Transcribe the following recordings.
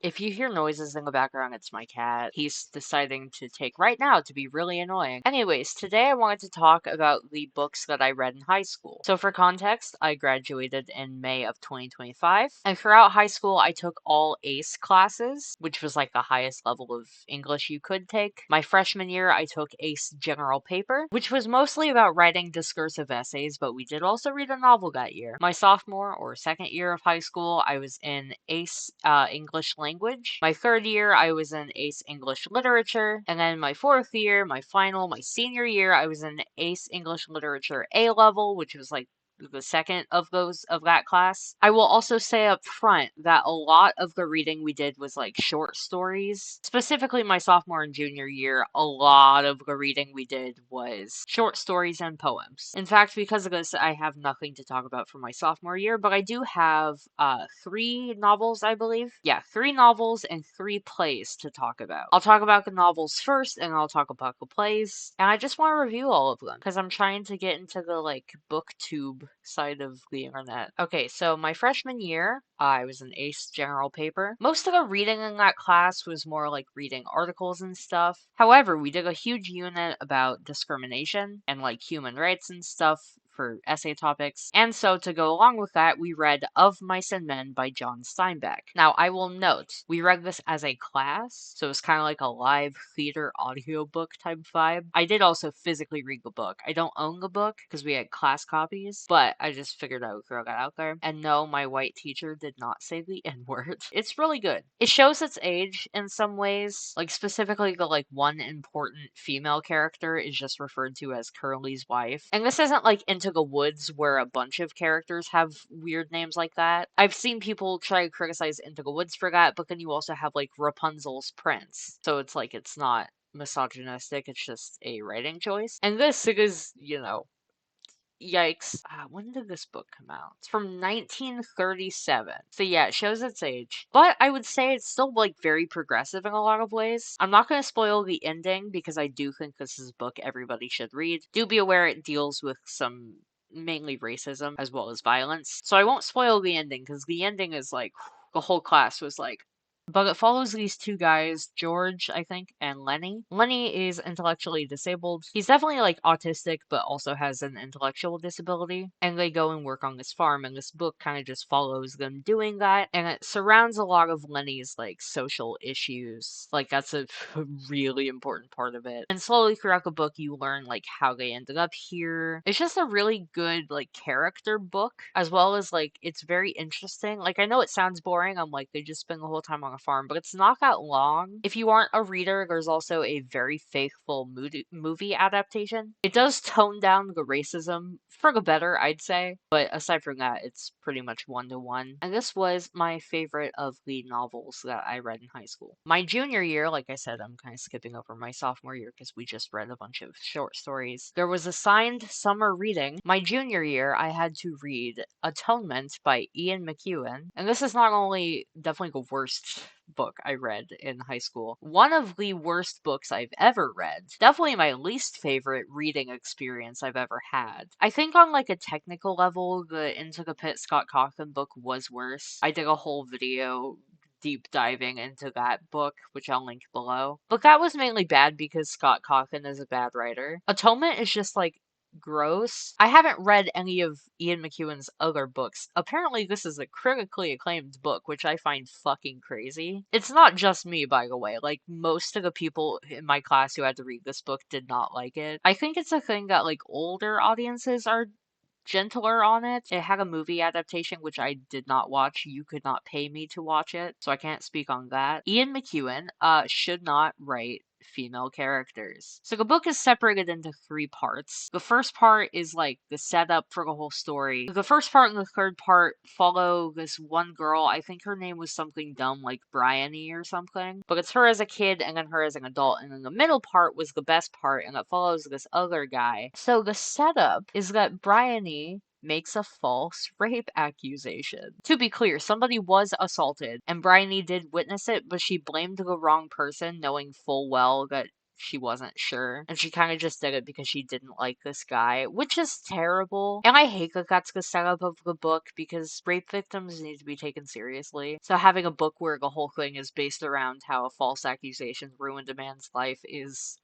If you hear noises in the background, it's my cat. He's deciding to take right now to be really annoying. Anyways, today I wanted to talk about the books that I read in high school. So for context, I graduated in May of 2025, and throughout high school I took all AICE classes, which was like the highest level of English you could take. My freshman year I took AICE General Paper, which was mostly about writing discursive essays, but we did also read a novel that year. My sophomore or second year of high school, I was in AICE English Language. My third year, I was in AICE English Literature. And then my fourth year, my senior year, I was in AICE English Literature A level, which was like the second of that class. I will also say up front that a lot of the reading we did was like short stories. Specifically my sophomore and junior year, a lot of the reading we did was short stories and poems. In fact, because of this, I have nothing to talk about for my sophomore year, but I do have 3 novels, I believe. Yeah, 3 novels and 3 plays to talk about. I'll talk about the novels first, and I'll talk about the plays, and I just want to review all of them because I'm trying to get into the like booktube side of the internet. Okay, so my freshman year, I was in AICE General Paper. Most of the reading in that class was more like reading articles and stuff. However, we did a huge unit about discrimination and like human rights and stuff for essay topics. And so to go along with that, we read Of Mice and Men by John Steinbeck. Now, I will note, we read this as a class, so it's kind of like a live theater audiobook type vibe. I did also physically read the book. I don't own the book because we had class copies, but I just figured I would throw that out there. And no, my white teacher did not say the N-word. It's really good. It shows its age in some ways, like specifically the like one important female character is just referred to as Curly's wife. And this isn't like Into the Woods where a bunch of characters have weird names like that. I've seen people try to criticize Into the Woods for that, but then you also have like Rapunzel's prince. So it's like it's not misogynistic, it's just a writing choice. And this is, yikes. When did this book come out? It's from 1937. So yeah, it shows its age. But I would say it's still like very progressive in a lot of ways. I'm not going to spoil the ending because I do think this is a book everybody should read. Do be aware it deals with some mainly racism as well as violence. So I won't spoil the ending because the ending is like the whole class was like, but it follows these 2 guys, George, I think, and Lenny. Lenny is intellectually disabled. He's definitely like autistic, but also has an intellectual disability. And they go and work on this farm, and this book kind of just follows them doing that. And it surrounds a lot of Lenny's like social issues. Like that's a really important part of it. And slowly throughout the book, you learn like how they ended up here. It's just a really good like character book, as well as like it's very interesting. Like I know it sounds boring. I'm like they just spend the whole time on a farm, but it's not that long. If you aren't a reader, there's also a very faithful movie adaptation. It does tone down the racism for the better, I'd say, but aside from that, it's pretty much one-to-one. And this was my favorite of the novels that I read in high school. My junior year, like I said, I'm kind of skipping over my sophomore year because we just read a bunch of short stories. There was assigned summer reading. My junior year, I had to read Atonement by Ian McEwan, and this is not only definitely the worst book I read in high school. One of the worst books I've ever read. Definitely my least favorite reading experience I've ever had. I think on like a technical level, the Into the Pit Scott Cawthon book was worse. I did a whole video deep diving into that book, which I'll link below. But that was mainly bad because Scott Cawthon is a bad writer. Atonement is just like gross. I haven't read any of Ian McEwan's other books. Apparently, this is a critically acclaimed book, which I find fucking crazy. It's not just me, by the way. Like, most of the people in my class who had to read this book did not like it. I think it's a thing that, like, older audiences are gentler on it. It had a movie adaptation, which I did not watch. You could not pay me to watch it, so I can't speak on that. Ian McEwan should not write female characters. So the book is separated into 3 parts. The first part is like the setup for the whole story. The first part and the third part follow this one girl. I think her name was something dumb like Bryony or something. But it's her as a kid and then her as an adult. And then the middle part was the best part and it follows this other guy. So the setup is that Bryony makes a false rape accusation. To be clear, somebody was assaulted, and Bryony did witness it, but she blamed the wrong person, knowing full well that she wasn't sure. And she kind of just did it because she didn't like this guy, which is terrible. And I hate that that's the setup of the book because rape victims need to be taken seriously. So having a book where the whole thing is based around how a false accusation ruined a man's life is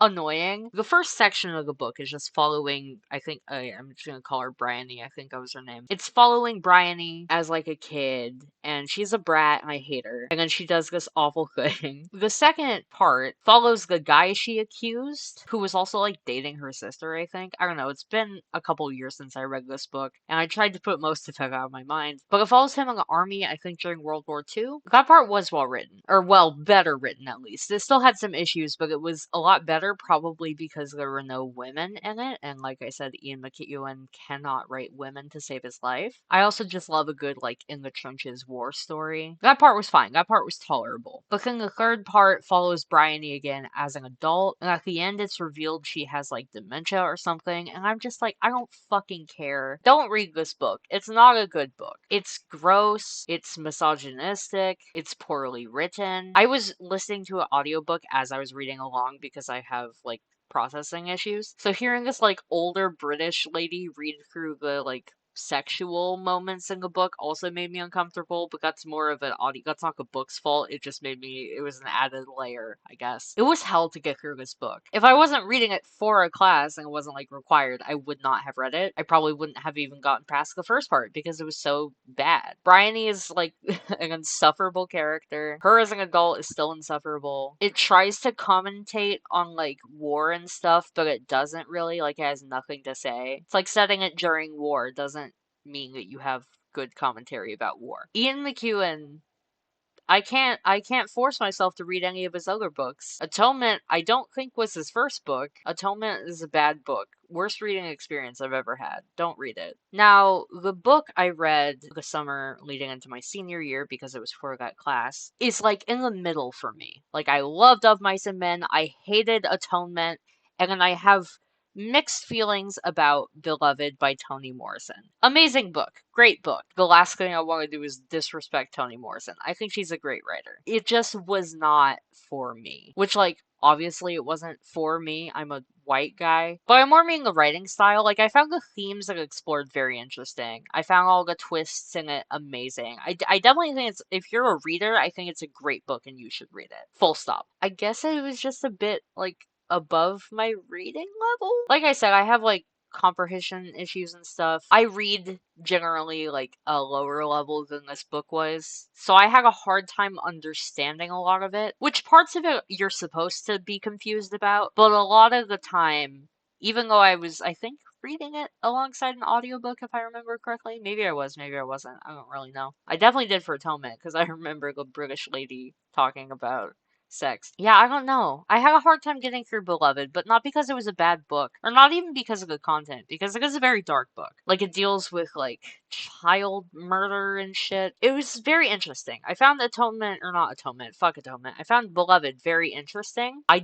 annoying. The first section of the book is just following, I think, I'm just gonna call her Bryony, I think that was her name. It's following Bryony as like a kid, and she's a brat, and I hate her. And then she does this awful thing. The second part follows the guy she accused, who was also like dating her sister, I think. I don't know, it's been a couple years since I read this book, and I tried to put most of it out of my mind. But it follows him in the army, I think, during World War II. That part was well written, or well, better written at least. It still had some issues, but it was a lot better, probably because there were no women in it, and like I said, Ian McEwan cannot write women to save his life. I also just love a good, like, in the trenches war story. That part was fine, that part was tolerable. But then the third part follows Bryony again as an adult, and at the end it's revealed she has, like, dementia or something, and I'm just like, I don't fucking care. Don't read this book. It's not a good book. It's gross, it's misogynistic, it's poorly written. I was listening to an audiobook as I was reading along because I have, like, processing issues. So hearing this, like, older British lady read through the, like, sexual moments in the book also made me uncomfortable, but that's more of an audio, that's not the book's fault. It just made me, it was an added layer, I guess. It was hell to get through this book. If I wasn't reading it for a class and it wasn't like required, I would not have read it. I probably wouldn't have even gotten past the first part because it was so bad. Bryony is like an insufferable character. Her as an adult is still insufferable. It tries to commentate on like war and stuff, but it doesn't really. Like, it has nothing to say. It's like setting it during war doesn't mean that you have good commentary about war. Ian McEwan, I can't force myself to read any of his other books. Atonement, I don't think was his first book. Atonement is a bad book. Worst reading experience I've ever had. Don't read it. Now, the book I read the summer leading into my senior year because it was for that class is like in the middle for me. Like, I loved Of Mice and Men, I hated Atonement, and then I have mixed feelings about Beloved by Toni Morrison. Amazing book. Great book. The last thing I want to do is disrespect Toni Morrison. I think she's a great writer. It just was not for me. Which, like, obviously it wasn't for me. I'm a white guy. But I'm more meaning the writing style. Like, I found the themes that it explored very interesting. I found all the twists in it amazing. I definitely think it's, if you're a reader, I think it's a great book and you should read it. Full stop. I guess it was just a bit, like, above my reading level. Like I said, I have like comprehension issues and stuff. I read generally like a lower level than this book was. So I had a hard time understanding a lot of it, which parts of it you're supposed to be confused about, but a lot of the time, even though I was, I think, reading it alongside an audiobook if I remember correctly. Maybe I was, maybe I wasn't. I don't really know. I definitely did for Atonement because I remember the British lady talking about sex. Yeah, I don't know. I had a hard time getting through Beloved, but not because it was a bad book, or not even because of the content, because it is a very dark book. Like, it deals with, like, child murder and shit. It was very interesting. I found Atonement, or not Atonement, fuck Atonement. I found Beloved very interesting. I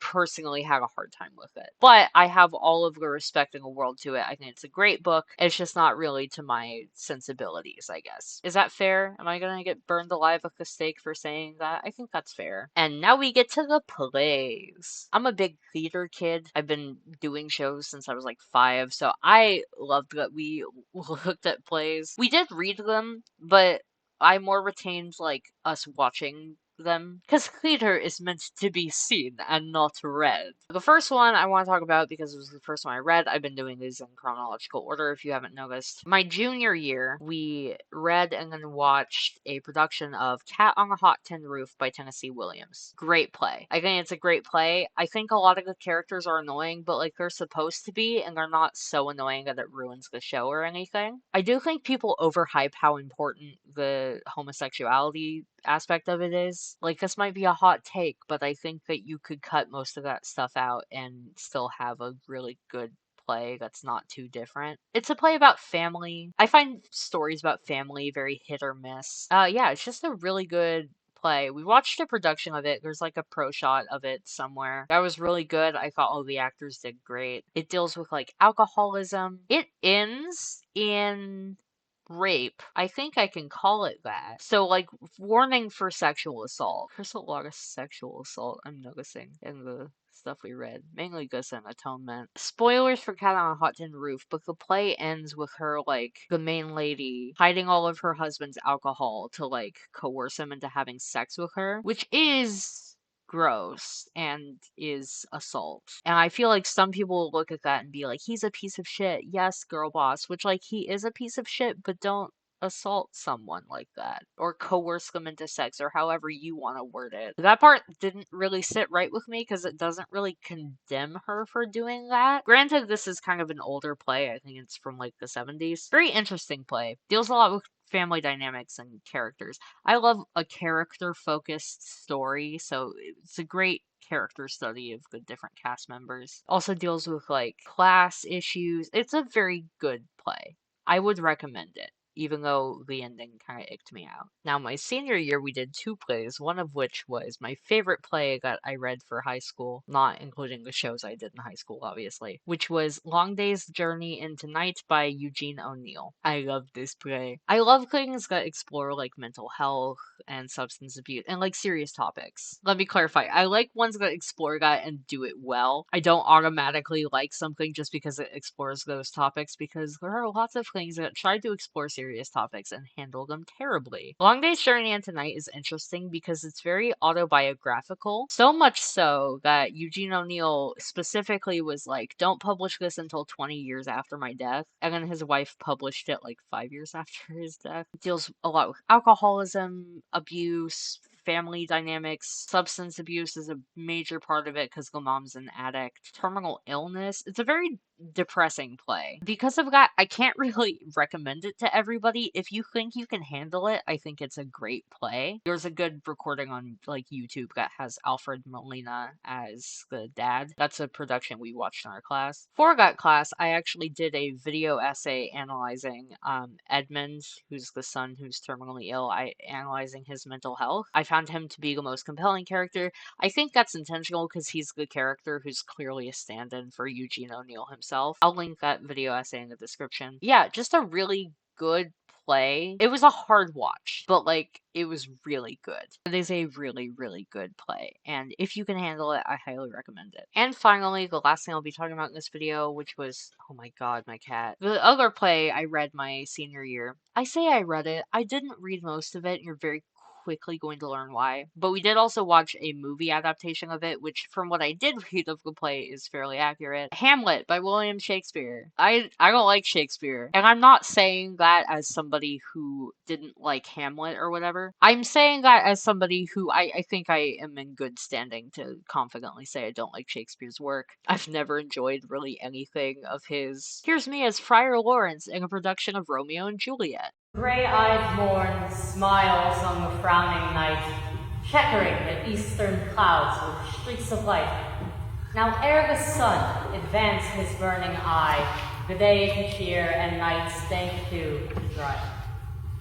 personally had a hard time with it. But I have all of the respect in the world to it. I think it's a great book. It's just not really to my sensibilities, I guess. Is that fair? Am I gonna get burned alive with a stake for saying that? I think that's fair. And now we get to the plays. I'm a big theater kid. I've been doing shows since I was like 5, so I loved that we looked at plays. We did read them, but I more retained like us watching them because theater is meant to be seen and not read. The first one I want to talk about because it was the first one I read. I've been doing these in chronological order if you haven't noticed. My junior year, we read and then watched a production of Cat on a Hot Tin Roof by Tennessee Williams. Great play. I think it's a great play. I think a lot of the characters are annoying, but like they're supposed to be, and they're not so annoying that it ruins the show or anything. I do think people overhype how important the homosexuality aspect of it is. Like, this might be a hot take, but I think that you could cut most of that stuff out and still have a really good play that's not too different. It's a play about family. I find stories about family very hit or miss. Yeah, it's just a really good play. We watched a production of it. There's like a pro shot of it somewhere. That was really good. I thought all the actors did great. It deals with like alcoholism. It ends in rape. I think I can call it that. So, like, warning for sexual assault. There's a lot of sexual assault I'm noticing in the stuff we read, mainly Gus and Atonement. Spoilers for Cat on a Hot Tin Roof, but the play ends with her, like, the main lady hiding all of her husband's alcohol to, like, coerce him into having sex with her, which is gross and is assault. And I feel like some people will look at that and be like, he's a piece of shit. Yes, girl boss, which, like, he is a piece of shit, but don't assault someone like that or coerce them into sex or however you want to word it. That part didn't really sit right with me because it doesn't really condemn her for doing that. Granted, this is kind of an older play. I think it's from like the 70s. Very interesting play. Deals a lot with family dynamics and characters. I love a character focused story, so it's a great character study of the different cast members. Also deals with like class issues. It's a very good play. I would recommend it, even though the ending kind of icked me out. Now, my senior year, we did two plays, one of which was my favorite play that I read for high school, not including the shows I did in high school, obviously, which was Long Day's Journey into Night by Eugene O'Neill. I love this play. I love things that explore, like, mental health and substance abuse and, like, serious topics. Let me clarify. I like ones that explore that and do it well. I don't automatically like something just because it explores those topics, because there are lots of things that try to explore serious topics and handle them terribly. Long Day's Journey into Night is interesting because it's very autobiographical, so much so that Eugene O'Neill specifically was like, don't publish this until 20 years after my death, and then his wife published it like 5 years after his death. It deals a lot with alcoholism, abuse, family dynamics. Substance abuse is a major part of it because the mom's an addict. Terminal illness. It's a very depressing play. Because of that, I can't really recommend it to everybody. If you think you can handle it, I think it's a great play. There's a good recording on like YouTube that has Alfred Molina as the dad. That's a production we watched in our class. For that class, I actually did a video essay analyzing Edmund, who's the son who's terminally ill, analyzing his mental health. I found him to be the most compelling character. I think that's intentional because he's the character who's clearly a stand-in for Eugene O'Neill himself. I'll link that video essay in the description. Yeah, just a really good play. It was a hard watch, but like it was really good. It is a really, really good play, and if you can handle it, I highly recommend it. And finally, the last thing I'll be talking about in this video, which was, oh my god, my cat. The other play I read my senior year. I say I read it. I didn't read most of it. You're very quickly going to learn why. But we did also watch a movie adaptation of it, which from what I did read of the play is fairly accurate. Hamlet by William Shakespeare. I don't like Shakespeare. And I'm not saying that as somebody who didn't like Hamlet or whatever. I'm saying that as somebody who I think I am in good standing to confidently say I don't like Shakespeare's work. I've never enjoyed really anything of his. Here's me as Friar Lawrence in a production of Romeo and Juliet. Gray-eyed morn smiles on the frowning night, checkering the eastern clouds with streaks of light. Now ere the sun advance his burning eye, the day to cheer and night's dank dew to dry.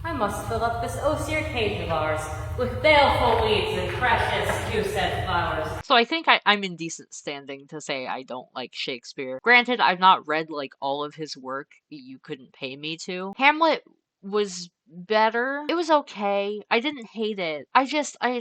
I must fill up this osier cage of ours with baleful weeds and precious dew-set flowers. So I think I'm in decent standing to say I don't like Shakespeare. Granted, I've not read like all of his work. You couldn't pay me to. Hamlet was better. It was okay. I didn't hate it. I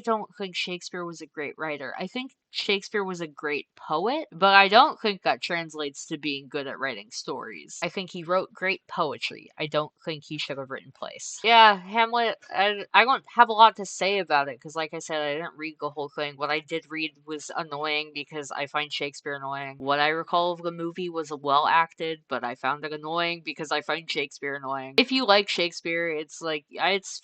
don't think Shakespeare was a great writer. I think Shakespeare was a great poet, but I don't think that translates to being good at writing stories. I think he wrote great poetry. I don't think he should have written plays. Yeah, Hamlet, I don't have a lot to say about it because, like I said, I didn't read the whole thing. What I did read was annoying because I find Shakespeare annoying. What I recall of the movie was well acted, but I found it annoying because I find Shakespeare annoying. If you like Shakespeare, it's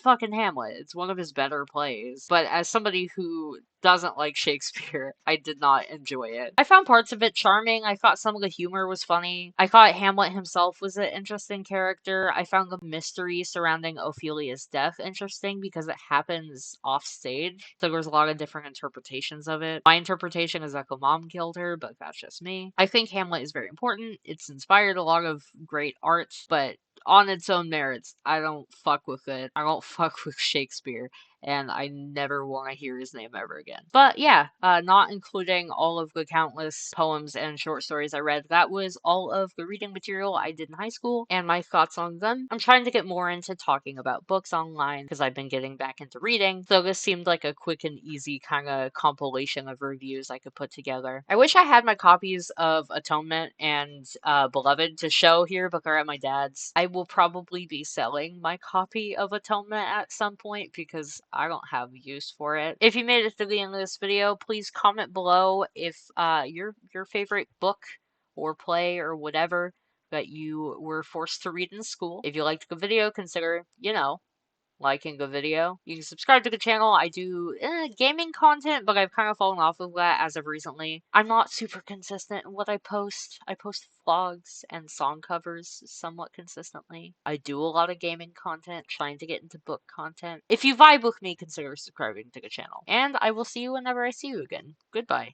fucking Hamlet. It's one of his better plays. But as somebody who doesn't like Shakespeare, I did not enjoy it. I found parts of it charming. I thought some of the humor was funny. I thought Hamlet himself was an interesting character. I found the mystery surrounding Ophelia's death interesting because it happens off stage. So there's a lot of different interpretations of it. My interpretation is that the mom killed her, but that's just me. I think Hamlet is very important. It's inspired a lot of great art, but on its own merits, I don't fuck with it. I don't fuck with Shakespeare. and I never want to hear his name ever again. But yeah, not including all of the countless poems and short stories I read, that was all of the reading material I did in high school and my thoughts on them. I'm trying to get more into talking about books online because I've been getting back into reading, so this seemed like a quick and easy kind of compilation of reviews I could put together. I wish I had my copies of Atonement and Beloved to show here, but they're at my dad's. I will probably be selling my copy of Atonement at some point because I don't have use for it. If you made it to the end of this video, please comment below if your favorite book or play or whatever that you were forced to read in school. If you liked the video, consider, liking the video. You can subscribe to the channel. I do gaming content, but I've kind of fallen off of that as of recently. I'm not super consistent in what I post. I post vlogs and song covers somewhat consistently. I do a lot of gaming content, trying to get into book content. If you vibe with me, consider subscribing to the channel. And I will see you whenever I see you again. Goodbye.